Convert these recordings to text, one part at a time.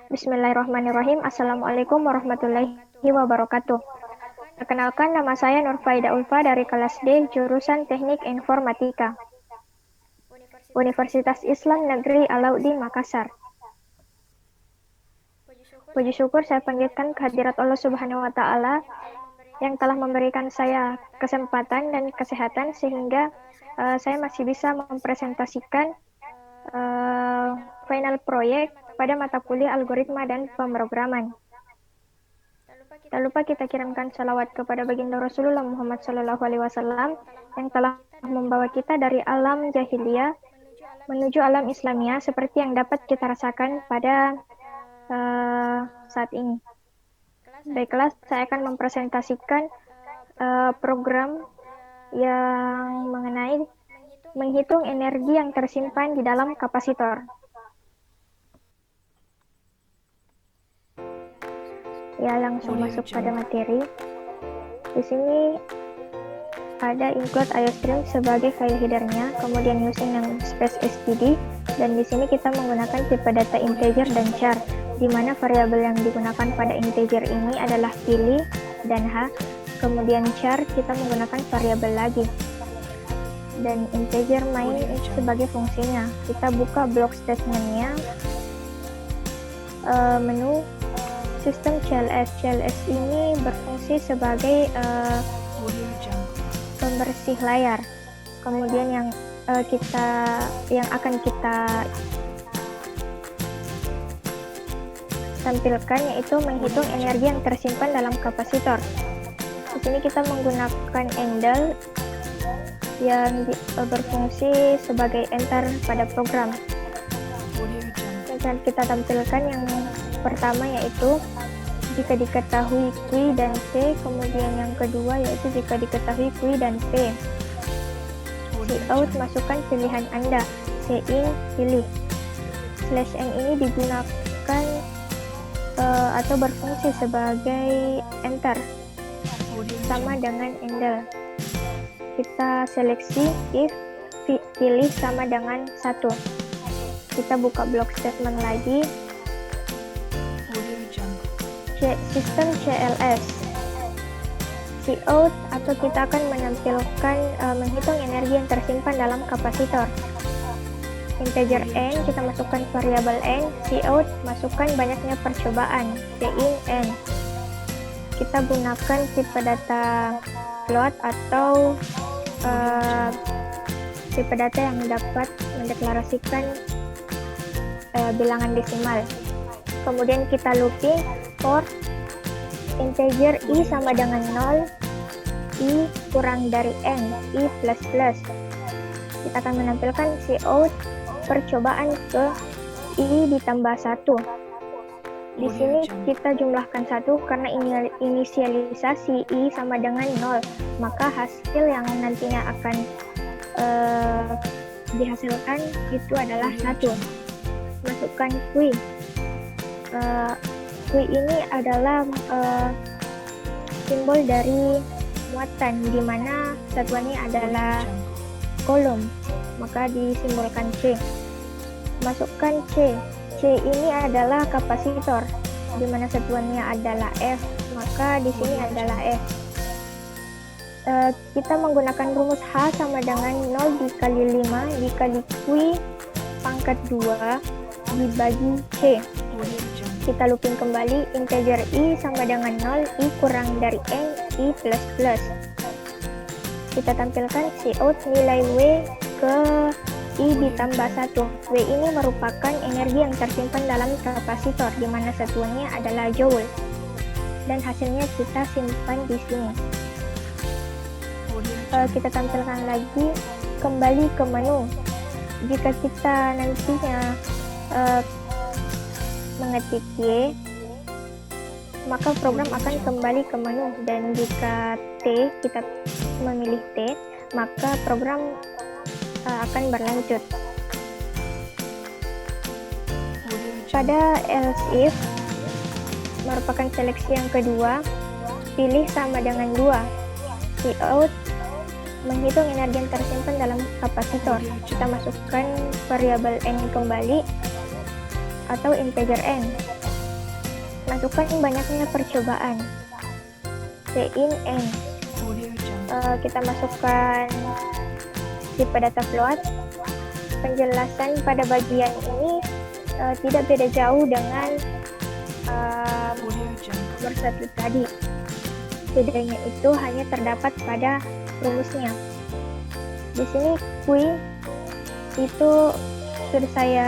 Bismillahirrahmanirrahim. Assalamualaikum warahmatullahi wabarakatuh. Perkenalkan, nama saya Nurfaida Ulfa dari kelas D, jurusan Teknik Informatika, Universitas Islam Negeri Alauddin Makassar. Puji syukur saya panjatkan kehadirat Allah Subhanahu wa Ta'ala yang telah memberikan saya kesempatan dan kesehatan sehingga saya masih bisa mempresentasikan final proyek pada mata kuliah algoritma dan pemrograman. Tak lupa kita kirimkan salawat kepada baginda Rasulullah Muhammad SAW yang telah membawa kita dari alam jahiliyah menuju alam Islamiyah seperti yang dapat kita rasakan pada saat ini. Baiklah, saya akan mempresentasikan program yang mengenai menghitung energi yang tersimpan di dalam kapasitor. Ya, langsung masuk pada materi. Di sini ada include IOStream sebagai file headernya, kemudian using namespace std, dan di sini kita menggunakan tipe data integer dan char, di mana variabel yang digunakan pada integer ini adalah pilih dan h, kemudian char kita menggunakan variabel lagi, dan integer main sebagai fungsinya. Kita buka block statementnya, menu sistem CLS. CLS ini berfungsi sebagai pembersih layar. Kemudian yang akan kita tampilkan yaitu menghitung energi yang tersimpan dalam kapasitor. Di sini kita menggunakan handle yang berfungsi sebagai enter pada program. Dan kita tampilkan yang pertama yaitu jika diketahui Q dan C, kemudian yang kedua yaitu jika diketahui Q dan P. Cout masukkan pilihan Anda, in pilih. /n ini digunakan atau berfungsi sebagai enter, sama dengan handle. Kita seleksi if pilih sama dengan 1. Kita buka block statement lagi. Sistem CLS. Cout atau kita akan menampilkan menghitung energi yang tersimpan dalam kapasitor. Integer n, kita masukkan variabel n. Cout, masukkan banyaknya percobaan, in n. Kita gunakan tipe data float atau tipe data yang dapat mendeklarasikan bilangan desimal. Kemudian kita looping for integer i sama dengan 0, i kurang dari n, i plus plus. Kita akan menampilkan cout percobaan ke i ditambah 1. Di sini kita jumlahkan 1 karena inisialisasi i sama dengan 0, maka hasil yang nantinya akan dihasilkan itu adalah 1. Masukkan Q. Q ini adalah simbol dari muatan, di mana satuannya adalah kolom, maka disimbolkan C. Masukkan C. C ini adalah kapasitor, di mana satuannya adalah F, maka di sini adalah F. Kita menggunakan rumus H sama dengan 0 dikali 5 dikali Q pangkat 2 dibagi C. Kita looping kembali, integer i sama dengan 0, i kurang dari n, i plus plus. Kita tampilkan cout nilai W ke i ditambah 1. W ini merupakan energi yang tersimpan dalam kapasitor, di mana satuannya adalah joule. Dan hasilnya kita simpan di sini. Kita tampilkan lagi, kembali ke menu. Jika kita nantinya mengetik Y, maka program akan kembali ke menu, dan jika T, kita memilih T, maka program akan berlanjut. Pada else if merupakan seleksi yang kedua, pilih sama dengan 2. Cout menghitung energi yang tersimpan dalam kapasitor. Kita masukkan variabel n kembali atau integer n. masukkan banyaknya percobaan. Cin N. Kita masukkan tipe data float. Penjelasan pada bagian ini tidak beda jauh dengan nomor 1 tadi. Bedanya itu hanya terdapat pada rumusnya. Di sini Q itu sudah saya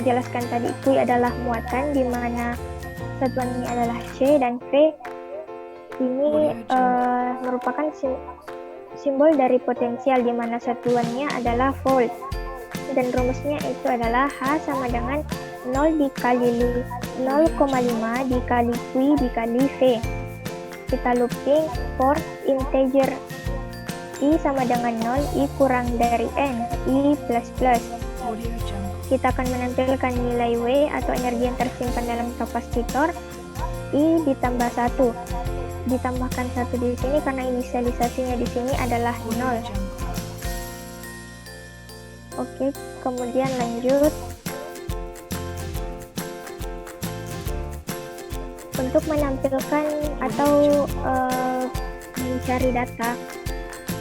jelaskan tadi. Q adalah muatan di mana satuannya adalah C, dan V ini merupakan simbol dari potensial di mana satuannya adalah volt, dan rumusnya itu adalah H sama dengan 0,5 dikali Q dikali V. Kita looping for integer I sama dengan 0, I kurang dari N, I plus plus. Kita akan menampilkan nilai W atau energi yang tersimpan dalam kapasitor, I ditambah 1. Ditambahkan 1 di sini karena inisialisasinya di sini adalah 0. Oke, kemudian lanjut. Untuk menampilkan atau mencari data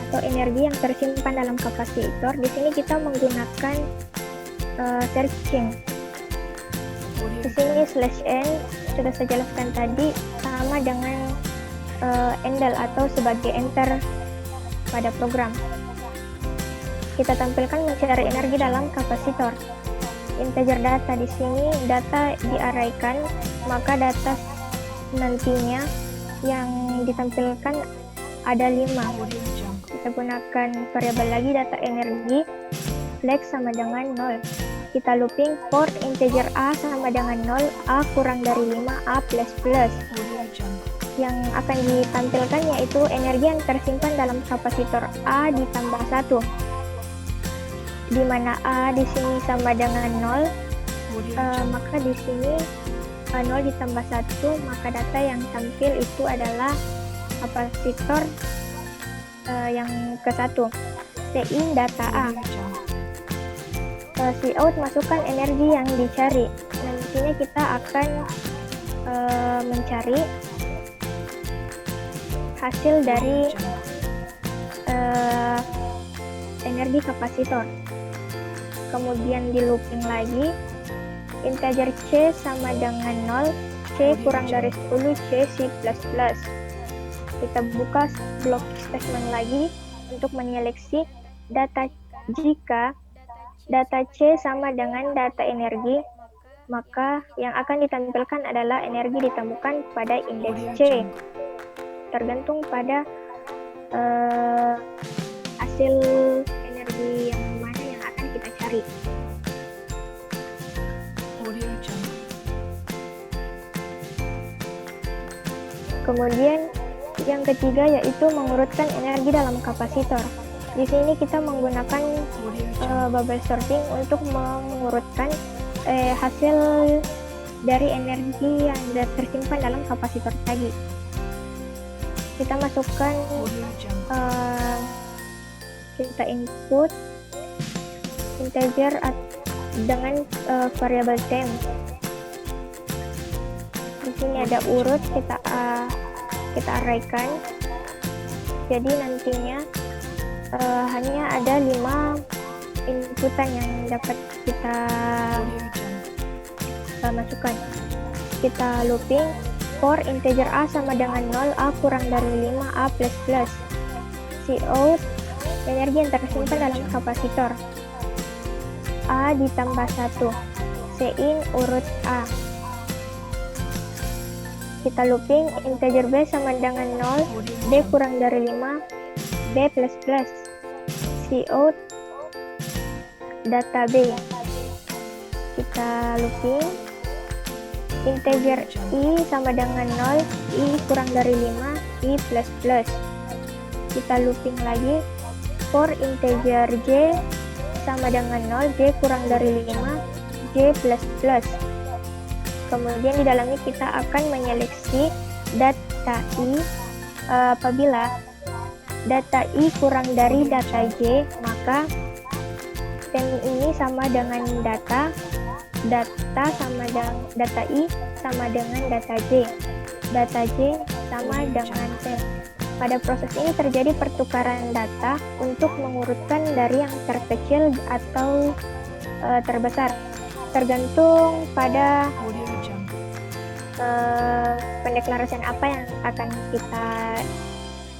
atau energi yang tersimpan dalam kapasitor, di sini kita menggunakan searching. Di sini /n sudah saya jelaskan tadi sama dengan endel atau sebagai enter pada program. Kita tampilkan mencari energi dalam kapasitor. Integer data di sini data diarraykan, maka data nantinya yang ditampilkan ada 5. Kita gunakan variabel lagi data energi, flex sama dengan 0. Kita looping for integer A sama dengan 0, A kurang dari 5, A plus plus. Yang akan ditampilkan yaitu energi yang tersimpan dalam kapasitor A ditambah 1. Di mana A di sini sama dengan 0, maka di sini 0 ditambah 1, maka data yang tampil itu adalah kapasitor yang ke-1. Cin data A. Cout masukkan energi yang dicari. Nantinya kita akan mencari hasil dari energi kapasitor. Kemudian di looping lagi, integer C sama dengan 0, C kurang dari 10, C C++. Kita buka blok statement lagi untuk menyeleksi data. Jika data C sama dengan data energi, maka yang akan ditampilkan adalah energi ditemukan pada indeks C, tergantung pada hasil energi yang mana yang akan kita cari. Kemudian yang ketiga yaitu mengurutkan energi dalam kapasitor. Di sini kita menggunakan bubble sorting untuk mengurutkan hasil dari energi yang tersimpan dalam kapasitor tadi. Kita masukkan, kita input integer dengan variabel temp. Di sini ada urut, kita arraykan. Jadi nantinya hanya ada 5 inputan yang dapat kita masukkan. Kita looping for integer A sama dengan 0, A kurang dari 5, A plus plus. Cout energi yang tersimpan dalam kapasitor, A ditambah 1. Cin urut A. Kita looping integer B sama dengan 0, B kurang dari 5, B plus plus. Cout data B. Kita looping integer I sama dengan 0, I kurang dari 5, I plus plus. Kita looping lagi for integer J sama dengan 0, J kurang dari 5, J plus plus. Kemudian di dalamnya kita akan menyeleksi data I. Apabila data I kurang dari data J, maka temp ini sama dengan data sama dengan data I sama dengan data J. Data J sama dengan T. Pada proses ini terjadi pertukaran data untuk mengurutkan dari yang terkecil atau terbesar, tergantung pada pendeklarasian apa yang akan kita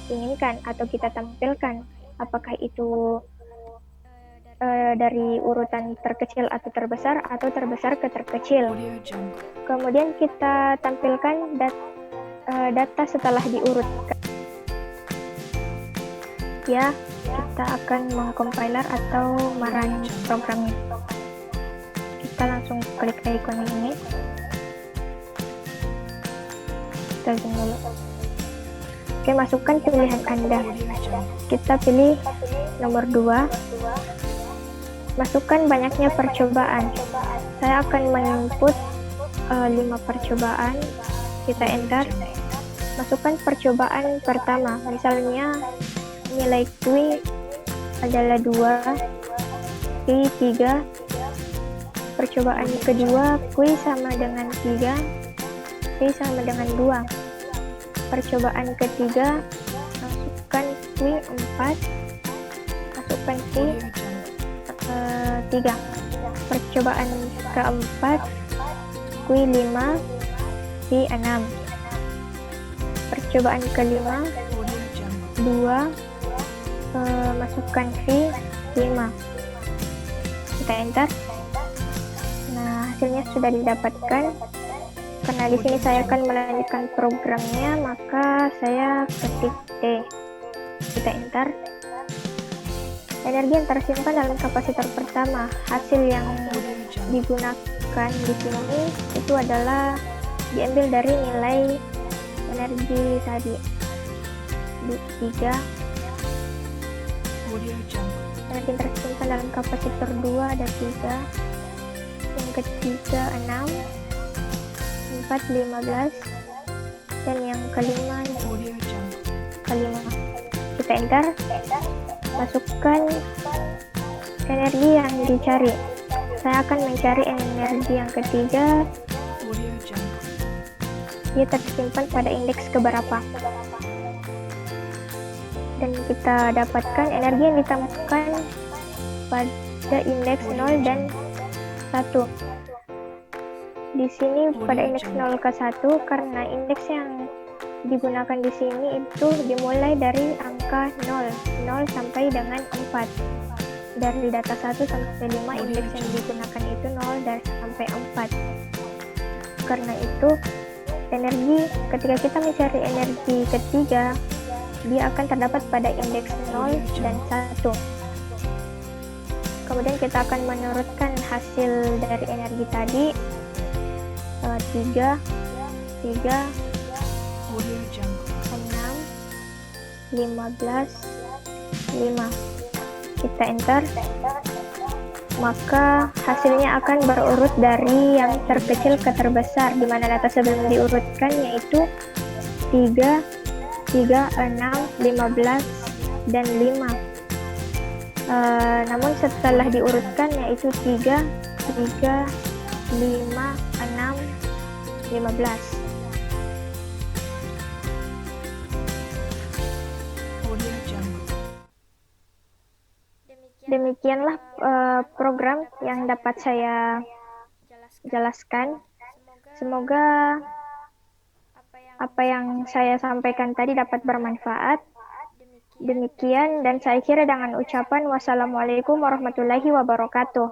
inginkan atau kita tampilkan. Apakah itu dari urutan terkecil atau terbesar, atau terbesar ke terkecil. Kemudian kita tampilkan data setelah diurutkan. Ya, kita akan mengcompiler atau merun programnya. Kita langsung klik icon ini. Kita zoom dulu. Oke, masukkan pilihan Anda. Kita pilih nomor 2. Masukkan banyaknya percobaan. Saya akan menginput 5 percobaan. Kita enter. Masukkan percobaan pertama. Misalnya nilai Q adalah 2, Q 3. Percobaan kedua, Q sama dengan 3, Q sama dengan 2. Percobaan ketiga, masukkan Q 4, masukkan Q 3. Percobaan keempat, Q 5, Q 6. Percobaan kelima, 2, masukkan V 5. Kita enter. Nah, hasilnya sudah didapatkan. Karena di sini saya akan melanjutkan programnya, maka saya ketik D. Kita enter. Energi yang tersimpan dalam kapasitor pertama, hasil yang digunakan di sini itu adalah diambil dari nilai energi tadi di 3. Energi tersimpan dalam kapasitor 2 ada 3, yang ketiga 6, 4 15, dan yang kelima 5. Kita enter. Masukkan energi yang dicari. Saya akan mencari energi yang ketiga. Dia tersimpan pada indeks keberapa. Dan kita dapatkan energi yang ditemukan pada indeks 0 dan 1. Di sini pada indeks 0 ke 1, karena indeks yang digunakan di sini itu dimulai dari angka 0 sampai dengan 4. Dari data 1 sampai 5, indeks yang digunakan itu 0 dan sampai 4. Karena itu, ketika kita mencari energi ketiga, dia akan terdapat pada indeks 0 dan 1. Kemudian kita akan menurutkan hasil dari energi tadi. 3, 6, 15, 5. Kita enter. Maka hasilnya akan berurut dari yang terkecil ke terbesar, di mana data sebelum diurutkan yaitu 3, 6, 15, dan 5. Namun setelah diurutkan yaitu 3, 5, 6, 15. Demikianlah program yang dapat saya jelaskan. Semoga apa yang saya sampaikan tadi dapat bermanfaat. Demikian, dan saya kira dengan ucapan wassalamualaikum warahmatullahi wabarakatuh.